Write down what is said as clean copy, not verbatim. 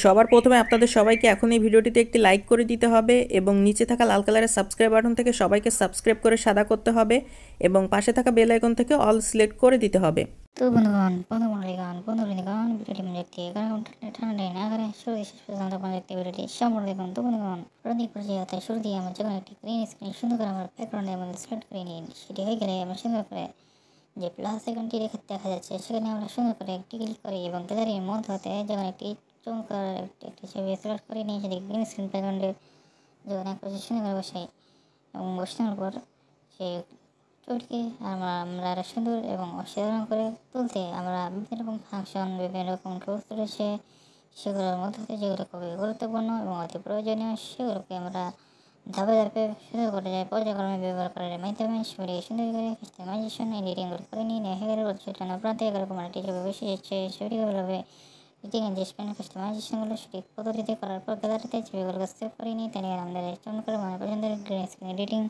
সবার প্রথমে আপনাদের সবাইকে এখন এই ভিডিওটিতে একটি লাইক করে দিতে হবে এবং নিচে থাকা লাল কালারের সাবস্ক্রাইব বাটন থেকে সবাইকে সাবস্ক্রাইব করে সাদা করতে হবে এবং পাশে থাকা বেল আইকন থেকে অল সিলেক্ট করে দিতে হবে। তো বন্ধুগণ বন্ধুগণ ভিডিওটি দেখতে ঠান্ডা না করে শুরু শেষ পর্যন্ত আপনারা দেখতে ভিডিওটি সম্পূর্ণ দেখুন। তো বন্ধুগণ প্রতি পর্যায়ে শুরু দিয়ে আমরা যখন একটি গ্রিন স্ক্রিন সুন্দর করে আমার ব্যাকগ্রাউন্ডে আমাদের সিলেক্ট করে নিন, সেটি হয়ে গেলে আমরা সুন্দর করে যে প্লাস আইকনটি দেখা যাচ্ছে সেখানে আমরা সুন্দর করে একটি ক্লিক করি এবং গ্যালারির মধ্যে হতে যখন একটি চমৎকার একটি ছবি সিলেক্ট করে নিয়ে সেটি গ্রিন স্ক্রিন ব্যাকগ্রাউন্ডে যখন এক পাশে সুন্দর করে বসাই এবং বসানোর পর সেই ছবিটিকে আমরা আরও সুন্দর এবং অসাধারণ করে তুলতে আমরা বিভিন্ন রকম ফাংশন, বিভিন্ন রকম টুলস রয়েছে, সেগুলোর মধ্যে যেগুলো খুবই গুরুত্বপূর্ণ এবং অতি প্রয়োজনীয় সেগুলোকে আমরা ধাপে ধাপে সুন্দর করে পর্যায়ক্রমে ব্যবহার করার মাধ্যমে সেগুলিকে সুন্দর করে কাস্টমাইজেশন এডিটিং করে নিয়ে হয়ে গেলে সেটা প্রান্তে এরকম একটি ছবি বেশি যাচ্ছে সেটিগুলোভাবে এডিটিং যে স্পেন কাস্টমাইজেশনগুলো সেটি পদ্ধতিতে করার পর গ্যালারিতে ছবিগুলোকে সেভ করে নিই। তাহলে আমাদের চমৎকার পছন্দের গ্রিন স্ক্রিন এডিটিং